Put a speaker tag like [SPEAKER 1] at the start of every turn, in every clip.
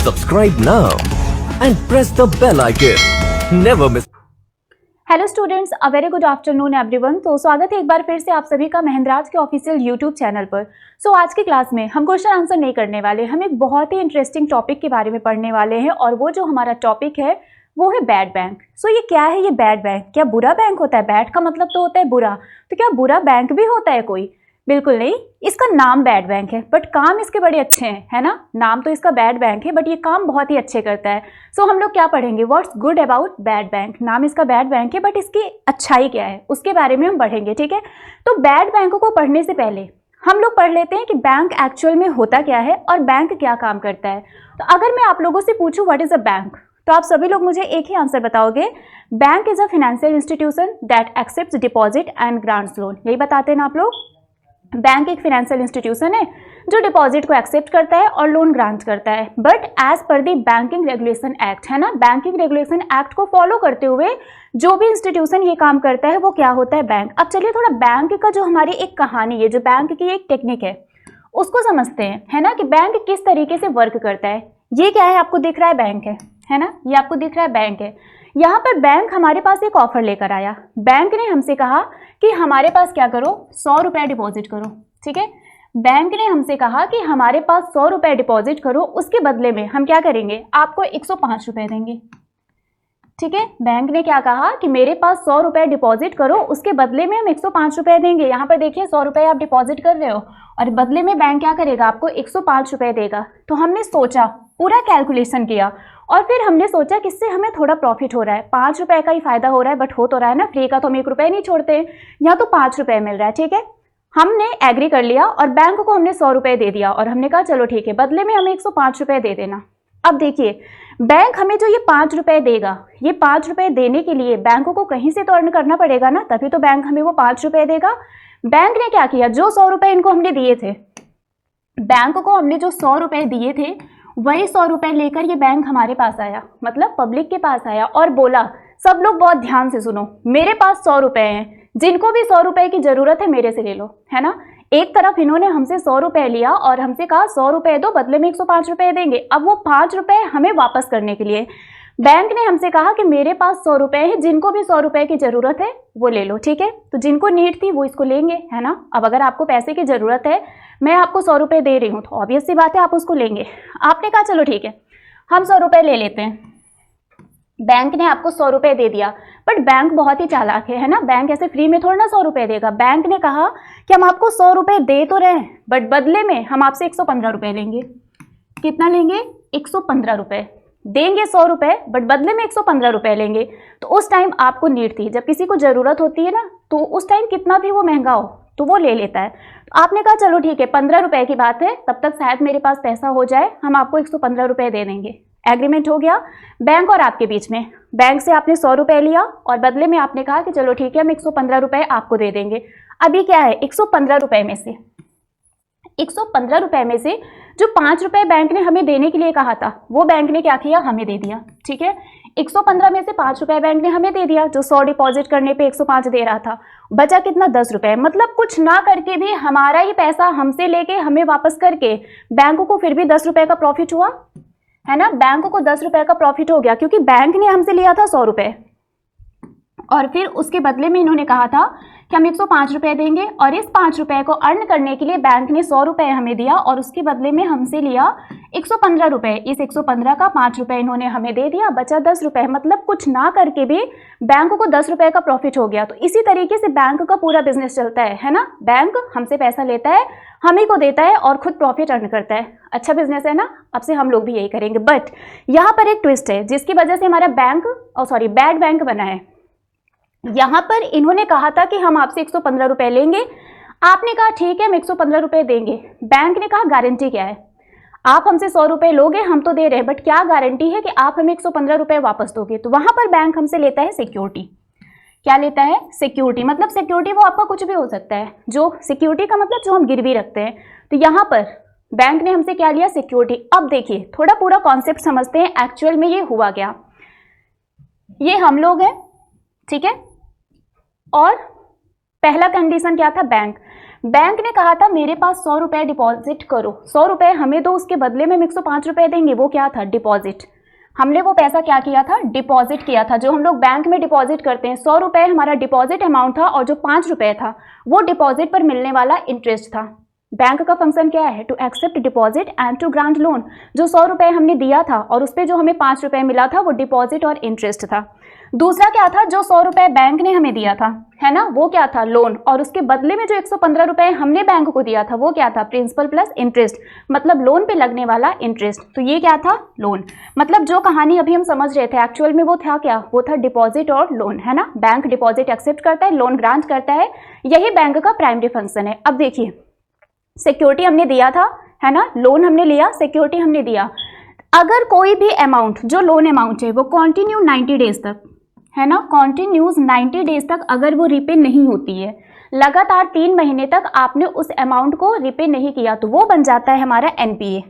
[SPEAKER 1] Subscribe now and press the bell icon. Never miss.
[SPEAKER 2] Hello students, a very good afternoon everyone. तो स्वागत है एक बार फिर से आप सभी का महंद्राज के ऑफिशियल यूट्यूब चैनल पर। आज की क्लास में हम क्वेश्चन आंसर नहीं करने वाले, हम एक बहुत ही इंटरेस्टिंग टॉपिक के बारे में पढ़ने वाले हैं और वो जो हमारा टॉपिक है वो है बैड बैंक। ये क्या है ये बैड बैंक? क्या बुरा बैंक होता है? बैड का मतलब तो होता है बुरा, तो क्या बुरा बैंक भी होता है कोई? बिल्कुल नहीं। इसका नाम बैड बैंक है बट काम इसके बड़े अच्छे हैं, है ना। नाम तो इसका बैड बैंक है बट ये काम बहुत ही अच्छे करता है। हम लोग क्या पढ़ेंगे? What's good about bad bank. नाम इसका बैड बैंक है बट इसकी अच्छाई क्या है उसके बारे में हम पढ़ेंगे, ठीक है। तो बैड बैंक को पढ़ने से पहले हम लोग पढ़ लेते हैं कि बैंक एक्चुअल में होता क्या है और बैंक क्या काम करता है। तो अगर मैं आप लोगों से पूछूं व्हाट इज अ बैंक, तो आप सभी लोग मुझे एक ही आंसर बताओगे। Bank is a financial institution that accepts deposit and grants loan. यही बताते हैं ना आप लोग। बैंक एक फाइनेंशियल इंस्टीट्यूशन है जो डिपॉजिट को एक्सेप्ट करता है और लोन ग्रांट करता है, but as per the banking regulation act, है ना। बैंकिंग रेगुलेशन एक्ट को फॉलो करते हुए जो भी इंस्टीट्यूशन ये काम करता है वो क्या होता है? बैंक। अब चलिए थोड़ा बैंक का जो हमारी एक कहानी है, जो बैंक की एक टेक्निक है उसको समझते हैं, है ना, कि बैंक किस तरीके से वर्क करता है। ये क्या है? आपको दिख रहा है बैंक है ना, ये आपको दिख रहा है बैंक है। यहाँ पर बैंक हमारे पास एक ऑफर लेकर आया। बैंक ने हमसे कहा कि हमारे पास क्या करो, 100 रुपए डिपॉजिट करो, ठीक है। बैंक ने हमसे कहा कि हमारे पास 100 रुपए डिपॉजिट करो, उसके बदले में हम क्या करेंगे? आपको 105 रुपए देंगे, ठीक है। बैंक ने क्या कहा कि मेरे पास 100 रुपए डिपॉजिट करो, उसके बदले में हम 105 रुपए देंगे। यहाँ पर देखिए 100 रुपए आप डिपॉजिट कर रहे हो और बदले में बैंक क्या करेगा? आपको 105 रुपए देगा। तो हमने सोचा, पूरा कैलकुलेशन किया और फिर हमने सोचा कि इससे हमें थोड़ा प्रॉफिट हो रहा है, 5 रुपए का ही फायदा हो रहा है, बट हो तो रहा है ना, फ्री का तो हम 1 रुपए नहीं छोड़ते, यहाँ तो 5 रुपए मिल रहा है, ठीक है। हमने एग्री कर लिया और बैंक को हमने 100 रुपए दे दिया और हमने कहा चलो ठीक है, बदले में हमें 105 रुपए दे देना। अब देखिए बैंक हमें जो ये 5 रुपए देगा, ये 5 रुपए देने के लिए बैंक को कहीं से तो अर्न करना पड़ेगा ना, तभी तो बैंक हमें वो 5 रुपए देगा। बैंक ने क्या किया? जो 100 रुपए इनको हमने दिए थे, बैंक को हमने जो 100 रुपए दिए थे वही 100 रुपए लेकर ये बैंक हमारे पास आया, मतलब पब्लिक के पास आया और बोला, सब लोग बहुत ध्यान से सुनो, मेरे पास 100 रुपए हैं, जिनको भी 100 रुपए की जरूरत है मेरे से ले लो, है ना। एक तरफ इन्होंने हमसे 100 रुपए लिया और हमसे कहा 100 रुपए दो, बदले में 105 रुपए देंगे। अब वो 5 रुपए हमें वापस करने के लिए बैंक ने हमसे कहा कि मेरे पास 100 रुपए है, जिनको भी 100 रुपए की जरूरत है वो ले लो, ठीक है। तो जिनको नीड थी वो इसको लेंगे, है ना। अब अगर आपको पैसे की जरूरत है, मैं आपको 100 रुपए दे रही हूँ, तो ऑब्वियस सी बात है आप उसको लेंगे। आपने कहा चलो ठीक है हम 100 रुपए ले लेते हैं। बैंक ने आपको 100 रुपए दे दिया, बट बैंक बहुत ही चालाक है ना। बैंक ऐसे फ्री में थोड़ा ना 100 रुपए देगा। बैंक ने कहा कि हम आपको 100 रुपए दे तो रहे हैं, बट बदले में हम आपसे 115 रुपए लेंगे। कितना लेंगे? 115 रुपए देंगे। 100 रुपए बट बदले में 115 रुपए लेंगे। तो उस टाइम आपको नीड थी, जब किसी को जरूरत होती है ना, तो उस टाइम कितना भी वो महंगा हो तो वो ले लेता है। तो आपने कहा चलो ठीक है 15 रुपए की बात है, तब तक शायद मेरे पास पैसा हो जाए, हम आपको 115 रुपए दे देंगे। एग्रीमेंट हो गया बैंक और आपके बीच में। बैंक से आपने 100 रुपए लिया और बदले में आपने कहा कि चलो ठीक है हम 115 रुपए आपको दे देंगे। अभी क्या है? 115 रुपए में से 115 रुपए में से जो 5 रुपए बैंक ने हमें देने के लिए कहा था वो बैंक ने क्या किया? हमें दे दिया, ठीक है। 115 में से 5 रुपए बैंक ने हमें दे दिया, जो 100 डिपॉजिट करने पे 105 दे रहा था। बचा कितना? 10 रुपए। मतलब कुछ ना करके भी हमारा ही पैसा हमसे लेके हमें वापस करके बैंक को फिर भी 10 रुपए का प्रॉफिट हुआ, है ना। बैंक को 10 रुपए का प्रॉफिट हो गया क्योंकि बैंक ने हमसे लिया था 100 रुपए और फिर उसके बदले में इन्होंने कहा था कि हम 105 रुपए देंगे और इस 5 रुपए को अर्न करने के लिए बैंक ने 100 रुपए हमें दिया और उसके बदले में हमसे लिया 115 रुपए। इस 115 का 5 रुपए इन्होंने हमें दे दिया, बचा 10 रुपए। मतलब कुछ ना करके भी बैंक को 10 रुपए का प्रॉफिट हो गया। तो इसी तरीके से बैंक का पूरा बिजनेस चलता है ना। बैंक हमसे पैसा लेता है, हम ही को देता है और खुद प्रॉफिट अर्न करता है। अच्छा बिजनेस है ना। अब से हम लोग भी यही करेंगे। बट यहाँ पर एक ट्विस्ट है जिसकी वजह से हमारा बैड बैंक बना है। यहाँ पर इन्होंने कहा था कि हम आपसे 115 रुपए लेंगे, आपने कहा ठीक है हम 115 रुपए देंगे। बैंक ने कहा गारंटी क्या है? आप हमसे 100 रुपए लोगे, हम तो दे रहे हैं, बट क्या गारंटी है कि आप हमें 115 रुपए वापस दोगे? तो वहां पर बैंक हमसे लेता है सिक्योरिटी। क्या लेता है? सिक्योरिटी। मतलब सिक्योरिटी वो आपका कुछ भी हो सकता है, जो सिक्योरिटी का मतलब जो हम गिरवी रखते हैं। तो यहाँ पर बैंक ने हमसे क्या लिया? सिक्योरिटी। अब देखिए थोड़ा पूरा कॉन्सेप्ट समझते हैं, एक्चुअल में ये हुआ क्या। ये हम लोग हैं, ठीक है, और पहला कंडीशन क्या था? बैंक बैंक ने कहा था मेरे पास 100 रुपए डिपॉजिट करो, 100 रुपए हमें दो, उसके बदले में हम 105 रुपए देंगे। वो क्या था? डिपॉजिट। हमने वो पैसा क्या किया था? डिपॉजिट किया था। जो हम लोग बैंक में डिपॉजिट करते हैं, 100 रुपए हमारा डिपॉजिट अमाउंट था और जो 5 रुपए था वो डिपॉजिट पर मिलने वाला इंटरेस्ट था। बैंक का फंक्शन क्या है? To accept deposit and to grant loan. जो 100 रुपए हमने दिया था और उस पर जो हमें 5 रुपए मिला था वो डिपॉजिट और इंटरेस्ट था। दूसरा क्या था? जो 100 रुपए बैंक ने हमें दिया था, है ना, वो क्या था? लोन। और उसके बदले में जो 115 रुपए हमने बैंक को दिया था वो क्या था? प्रिंसिपल प्लस इंटरेस्ट, मतलब लोन पे लगने वाला इंटरेस्ट। तो ये क्या था? लोन। मतलब जो कहानी अभी हम समझ रहे थे एक्चुअल में वो था क्या? वो था डिपॉजिट और लोन, है ना। बैंक डिपॉजिट एक्सेप्ट करता है, लोन ग्रांट करता है, यही बैंक का प्राइमरी फंक्शन है। अब देखिए, सिक्योरिटी हमने दिया था, है ना, लोन हमने लिया, सिक्योरिटी हमने दिया। अगर कोई भी अमाउंट, जो लोन अमाउंट है वो कंटिन्यू 90 डेज तक, है ना, कॉन्टिन्यूस 90 डेज तक अगर वो रिपे नहीं होती है, लगातार 3 महीने तक आपने उस अमाउंट को रिपे नहीं किया, तो वो बन जाता है हमारा एनपीए।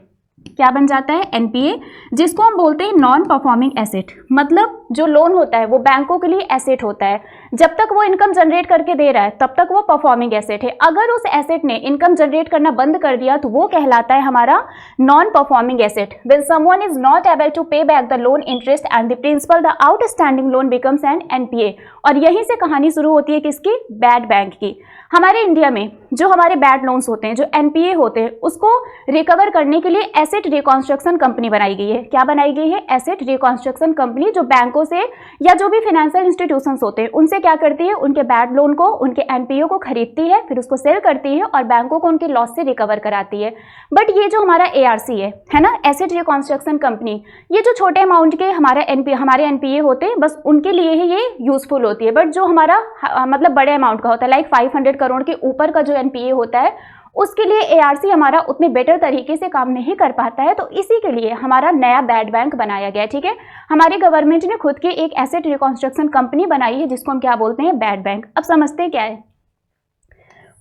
[SPEAKER 2] क्या बन जाता है? एनपीए, जिसको हम बोलते हैं नॉन परफॉर्मिंग एसेट। मतलब जो लोन होता है वो बैंकों के लिए एसेट होता है, जब तक वो इनकम जनरेट करके दे रहा है तब तक वो परफॉर्मिंग एसेट है। अगर उस एसेट ने इनकम जनरेट करना बंद कर दिया तो वो कहलाता है हमारा non performing asset. When someone is not able to pay back the loan interest and the principal, the outstanding loan becomes an NPA. और यहीं से कहानी शुरू होती है किसकी? बैड बैंक की। हमारे इंडिया में जो हमारे बैड लोन्स होते हैं, जो एनपीए होते हैं, उसको रिकवर करने के लिए एसेट रिकंस्ट्रक्शन कंपनी बनाई गई है। क्या बनाई गई है? एसेट रिकंस्ट्रक्शन कंपनी, जो बैंकों से या जो भी फाइनेंशियल इंस्टीट्यूशंस होते हैं उनसे क्या करती है? उनके बैड लोन को, उनके एनपीए को खरीदती है, फिर उसको सेल करती है और बैंकों को उनके लॉस से रिकवर कराती है। बट ये जो हमारा एआरसी है ना, एसेट रिकंस्ट्रक्शन कंपनी, ये जो छोटे अमाउंट के हमारे एनपीए होते हैं, बस उनके लिए ही ये यूजफुल होती है। बट जो हमारा मतलब बड़े अमाउंट का होता है, लाइक 500 करोड़ के ऊपर का जो एनपीए होता है, उसके लिए एआरसी हमारा उतने बेटर तरीके से काम नहीं कर पाता है। तो इसी के लिए हमारा नया बैड बैंक बनाया गया है। ठीक है, हमारी गवर्नमेंट ने खुद की एक एसेट रिकंस्ट्रक्शन कंपनी बनाई है जिसको हम क्या बोलते हैं? Bad bank. अब समझते हैं क्या है।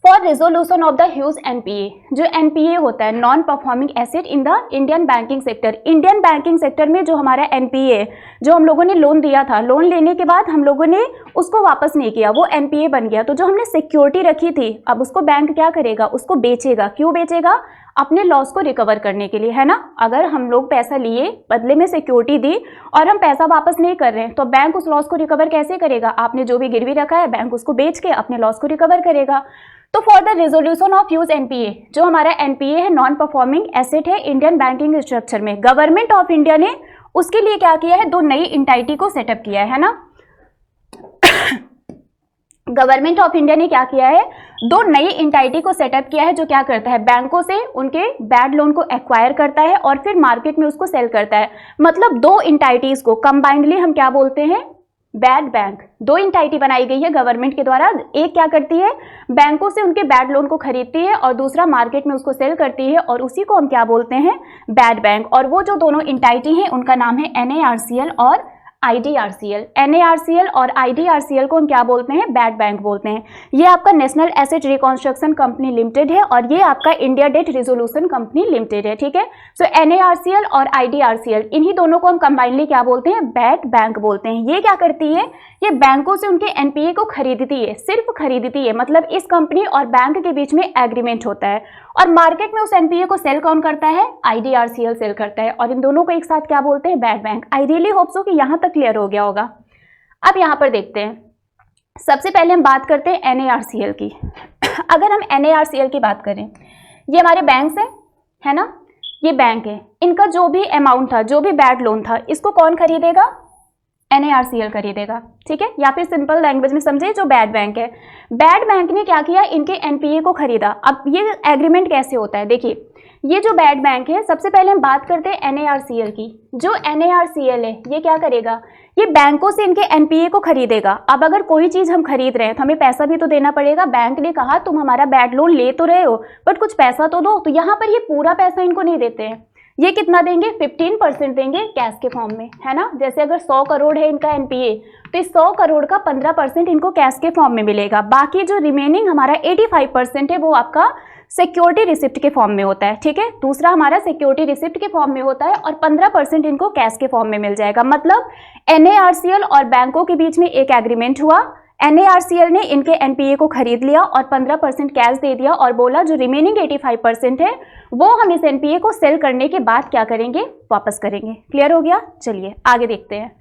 [SPEAKER 2] For resolution of the huge NPA, जो एनपीए होता है non performing asset in the Indian banking sector, Indian banking sector में जो हमारा एनपीए, जो हम लोगों ने लोन दिया था, लोन लेने के बाद हम लोगों ने उसको वापस नहीं किया, वो एनपीए बन गया। तो जो हमने सिक्योरिटी रखी थी, अब उसको बैंक क्या करेगा? उसको बेचेगा। क्यों बेचेगा? अपने लॉस को रिकवर करने के लिए, है ना। अगर हम लोग पैसा लिए, बदले में सिक्योरिटी दी और हम पैसा वापस नहीं कर रहे हैं, तो बैंक उस लॉस को रिकवर कैसे करेगा? आपने जो भी गिरवी रखा है, बैंक उसको बेच के अपने लॉस को रिकवर करेगा। तो for the resolution of huge NPA, जो हमारा एनपीए है, नॉन परफॉर्मिंग एसेट है इंडियन बैंकिंग स्ट्रक्चर में, गवर्नमेंट ऑफ इंडिया ने उसके लिए क्या किया है? 2 नई एंटिटी को सेटअप किया है ना। गवर्नमेंट ऑफ इंडिया ने क्या किया है? 2 नई एंटिटी को सेटअप किया है, जो क्या करता है? बैंकों से उनके बैड लोन को एक्वायर करता है और फिर मार्केट में उसको सेल करता है। मतलब 2 एंटिटीज को कंबाइंडली हम क्या बोलते हैं? Bad bank. 2 एंटिटी बनाई गई है गवर्नमेंट के द्वारा। एक क्या करती है? बैंकों से उनके बैड लोन को खरीदती है और दूसरा मार्केट में उसको सेल करती है, और उसी को हम क्या बोलते हैं? Bad bank. और वो जो दोनों एंटिटी हैं उनका नाम है एनएआरसीएल और आईडीआरसीएल। एनएआरसीएल और आईडीआरसीएल को हम क्या बोलते हैं? बैड बैंक बोलते हैं। ये आपका national asset reconstruction company limited है और ये आपका India debt resolution company limited है। ठीक है, सो एनएआरसीएल और आईडीआरसीएल, इन्हीं दोनों को हम कंबाइनली क्या बोलते हैं? बैड बैंक बोलते हैं। ये क्या करती है? ये बैंकों से उनके एनपीए को खरीदती है, सिर्फ खरीदती है। मतलब इस कंपनी और बैंक के बीच में एग्रीमेंट होता है और मार्केट में उस एनपीए को सेल कौन करता है? आईडीआरसीएल सेल करता है। और इन दोनों को एक साथ क्या बोलते हैं? Bad bank. I really hope so कि यहां तक क्लियर हो गया होगा। अब यहां पर देखते हैं, सबसे पहले हम बात करते हैं एनएआरसीएल की। अगर हम एनएआरसीएल की बात करें, ये हमारे बैंक है ना, ये बैंक है, इनका जो भी अमाउंट था, जो भी बैड लोन था, इसको कौन खरीदेगा? एनएआरसीएल खरीदेगा। ठीक है, या फिर सिंपल लैंग्वेज में समझे, जो बैड बैंक है, बैड बैंक ने क्या किया? इनके एनपीए को खरीदा। अब ये एग्रीमेंट कैसे होता है? देखिए, ये जो बैड बैंक है, सबसे पहले हम बात करते हैं एनएआरसीएल की। जो एनएआरसीएल है, ये क्या करेगा? ये बैंकों से इनके एनपीए को खरीदेगा। अब अगर कोई चीज हम खरीद रहे हैं तो हमें पैसा भी तो देना पड़ेगा। बैंक ने कहा तुम हमारा बैड लोन ले तो रहे हो, बट कुछ पैसा तो दो। तो यहाँ पर ये पूरा पैसा इनको नहीं देते हैं। ये कितना देंगे? 15% देंगे कैश के फॉर्म में, है ना। जैसे अगर 100 करोड़ है इनका एनपीए, तो इस 100 करोड़ का 15% इनको कैश के फॉर्म में मिलेगा। बाकी जो रिमेनिंग हमारा 85% है वो आपका सिक्योरिटी रिसिप्ट के फॉर्म में होता है। ठीक है, दूसरा हमारा सिक्योरिटी रिसिप्ट के फॉर्म में होता है और 15% इनको कैश के फॉर्म में मिल जाएगा। मतलब एनएआरसीएल और बैंकों के बीच में एक एग्रीमेंट हुआ। NARCL ने इनके NPA को खरीद लिया और 15% कैश दे दिया और बोला जो रिमेनिंग 85% है वो हम इस NPA को सेल करने के बाद क्या करेंगे, वापस करेंगे। क्लियर हो गया? चलिए आगे देखते हैं।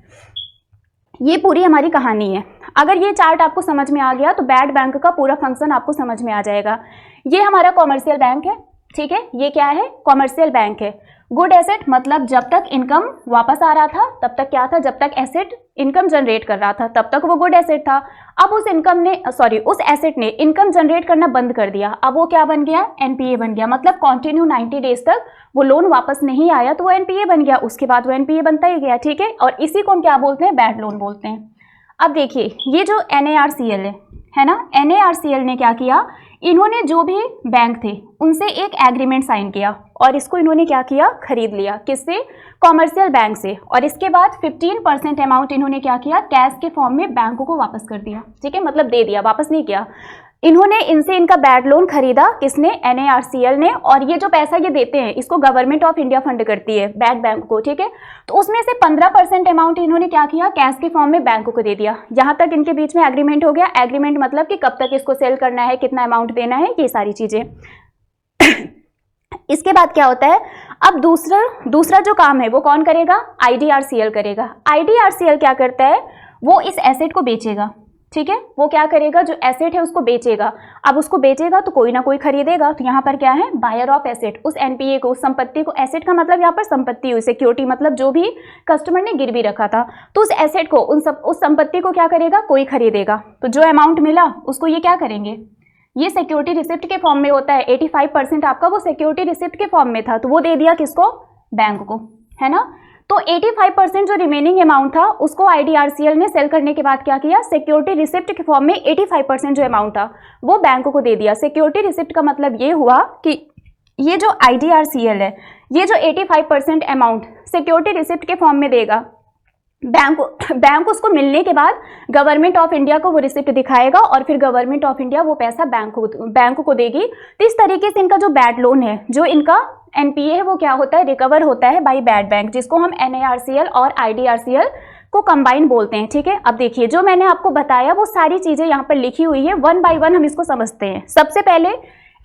[SPEAKER 2] ये पूरी हमारी कहानी है। अगर ये चार्ट आपको समझ में आ गया तो बैड बैंक का पूरा फंक्शन आपको समझ में आ जाएगा। ये हमारा कॉमर्शियल बैंक है, ठीक है। ये क्या है? कॉमर्शियल बैंक है। गुड एसेट मतलब जब तक इनकम वापस आ रहा था तब तक क्या था, जब तक एसेट इनकम जनरेट कर रहा था तब तक वो गुड एसेट था। अब उस एसेट ने इनकम जनरेट करना बंद कर दिया, अब वो क्या बन गया? NPA बन गया। मतलब कंटिन्यू 90 डेज तक वो लोन वापस नहीं आया तो वो NPA बन गया, उसके बाद वो NPA बनता ही गया, ठीक है। और इसी को हम क्या बोलते हैं? बैड लोन बोलते हैं। अब देखिए ये जो NARCL है ना, NARCL ने क्या किया, इन्होंने जो भी बैंक थे उनसे एक एग्रीमेंट साइन किया और इसको इन्होंने क्या किया? खरीद लिया। किससे? कॉमर्शियल बैंक से। और इसके बाद 15% अमाउंट इन्होंने क्या किया? कैश के फॉर्म में बैंक को वापस कर दिया, ठीक है। मतलब दे दिया, वापस नहीं किया। इन्होंने इनसे इनका बैड लोन खरीदा, किसने? NARCL ने। और ये जो पैसा ये देते हैं इसको गवर्नमेंट ऑफ इंडिया फंड करती है बैड बैंक को, ठीक है। तो उसमें से 15% अमाउंट इन्होंने क्या किया? कैश के फॉर्म में बैंक को दे दिया। यहाँ तक इनके बीच में एग्रीमेंट हो गया। एग्रीमेंट मतलब कि कब तक इसको सेल करना है, कितना अमाउंट देना है, ये सारी चीजें। इसके बाद क्या होता है? अब दूसरा जो काम है वो कौन करेगा? IDRCL करेगा। IDRCL क्या करता है? वो इस एसेट को बेचेगा, ठीक है। वो क्या करेगा? जो एसेट है उसको बेचेगा। अब उसको बेचेगा तो कोई ना कोई खरीदेगा, तो यहाँ पर क्या है? Buyer of asset. उस NPA को, संपत्ति को, एसेट का मतलब यहाँ पर संपत्ति हुई, सिक्योरिटी मतलब जो भी कस्टमर ने गिरवी रखा था, तो उस एसेट को, उस संपत्ति को क्या करेगा? कोई खरीदेगा। तो जो अमाउंट मिला उसको ये क्या करेंगे? ये सिक्योरिटी रिसिप्ट के फॉर्म में होता है। 85% आपका वो सिक्योरिटी रिसिप्ट के फॉर्म में था, तो वो दे दिया किसको? बैंक को, है ना। तो 85% जो रिमेनिंग अमाउंट था उसको IDRCL ने सेल करने के बाद क्या किया? सिक्योरिटी रिसिप्ट के फॉर्म में 85% जो अमाउंट था वो बैंक को दे दिया। सिक्योरिटी रिसिप्ट का मतलब ये हुआ कि ये जो IDRCL है, ये जो 85% अमाउंट सिक्योरिटी रिसिप्ट के फॉर्म में देगा, बैंक उसको मिलने के बाद गवर्नमेंट ऑफ इंडिया को वो रिसिप्ट दिखाएगा और फिर गवर्नमेंट ऑफ इंडिया वो पैसा बैंक को देगी। तो इस तरीके से इनका जो बैड लोन है, जो इनका NPA है, वो क्या होता है? रिकवर होता है बाय बैड बैंक, जिसको हम NARCL और IDRCL को कंबाइन बोलते हैं, ठीक है। अब देखिए जो मैंने आपको बताया वो सारी चीजें यहाँ पर लिखी हुई है, वन बाय वन हम इसको समझते हैं। सबसे पहले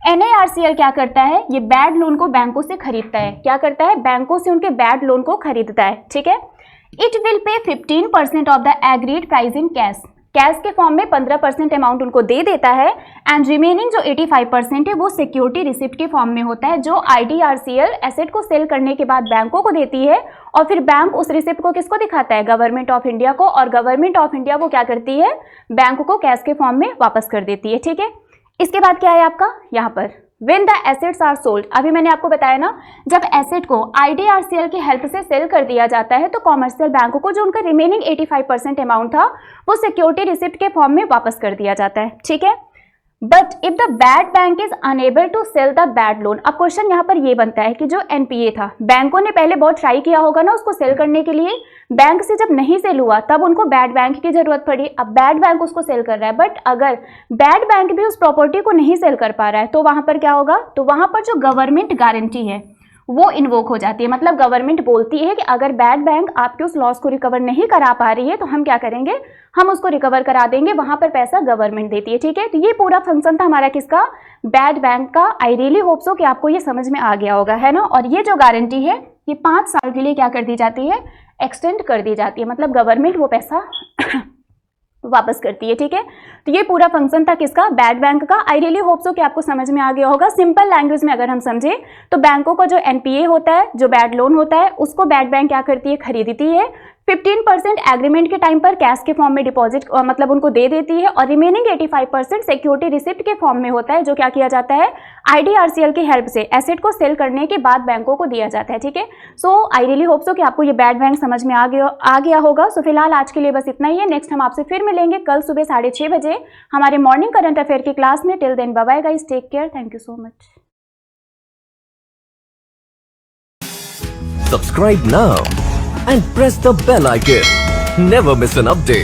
[SPEAKER 2] NARCL क्या करता है? ये बैड लोन को बैंकों से खरीदता है। क्या करता है? बैंकों से उनके बैड लोन को खरीदता है, ठीक है। It will pay 15% of the agreed price in cash. Cash के फॉर्म में 15% अमाउंट उनको दे देता है एंड रिमेनिंग जो 85% है वो सिक्योरिटी रिसिप्ट के फॉर्म में होता है, जो IDRCL एसेट को सेल करने के बाद बैंकों को देती है और फिर बैंक उस रिसिप्ट को किसको दिखाता है? गवर्नमेंट ऑफ इंडिया को। और गवर्नमेंट ऑफ इंडिया वो क्या करती है? बैंक को कैश के फॉर्म में वापस कर देती है, ठीक है। इसके बाद क्या है आपका यहाँ पर? When the assets are sold, अभी मैंने आपको बताया ना, जब एसेट को IDRCL की हेल्प से सेल कर दिया जाता है तो कॉमर्शियल बैंकों को जो उनका रिमेनिंग 85% अमाउंट था वो सिक्योरिटी रिसिप्ट के फॉर्म में वापस कर दिया जाता है, ठीक है। But if the bad bank is unable to sell the bad loan, अब क्वेश्चन यहाँ पर ये बनता है कि जो NPA था, बैंकों ने पहले बहुत ट्राई किया होगा ना उसको सेल करने के लिए, बैंक से जब नहीं सेल हुआ तब उनको बैड बैंक की जरूरत पड़ी। अब बैड बैंक उसको सेल कर रहा है, बट अगर बैड बैंक भी उस प्रॉपर्टी को नहीं सेल कर पा रहा है तो वहां पर क्या होगा? तो वहां पर जो गवर्नमेंट गारंटी है वो इन्वोक हो जाती है। मतलब गवर्नमेंट बोलती है कि अगर बैड बैंक आपके उस लॉस को रिकवर नहीं करा पा रही है तो हम क्या करेंगे? हम उसको रिकवर करा देंगे। वहां पर पैसा गवर्नमेंट देती है, ठीक है। तो ये पूरा फंक्शन था हमारा किसका? बैड बैंक का। आई रियली होप सो कि आपको ये समझ में आ गया होगा, है ना। और ये जो गारंटी है ये 5 साल के लिए क्या कर दी जाती है? एक्सटेंड कर दी जाती है। मतलब गवर्नमेंट वो पैसा वापस करती है, ठीक है। तो ये पूरा फंक्शन था किसका? बैड बैंक का। आई रियली होप सो कि आपको समझ में आ गया होगा। सिंपल लैंग्वेज में अगर हम समझे तो बैंकों का जो NPA होता है, जो बैड लोन होता है, उसको बैड बैंक क्या करती है? खरीदती है। 15% एग्रीमेंट के टाइम पर कैश के फॉर्म में डिपॉजिट मतलब उनको दे देती है और रिमेनिंग 85% सिक्योरिटी रिसिप्ट के फॉर्म में होता है, जो क्या किया जाता है? IDRCL की हेल्प से एसेट को सेल करने के बाद बैंकों को दिया जाता है, ठीक है। सो आई रियली होप सो कि आपको ये बैड बैंक समझ में आ गया होगा। सो फिलहाल आज के लिए बस इतना ही है। नेक्स्ट हम आपसे फिर मिलेंगे कल सुबह 6:30 बजे हमारे मॉर्निंग करंट अफेयर की क्लास में। Till then bye bye guys, take care, thank you so much.
[SPEAKER 1] Subscribe now and press the bell icon. Never miss an update.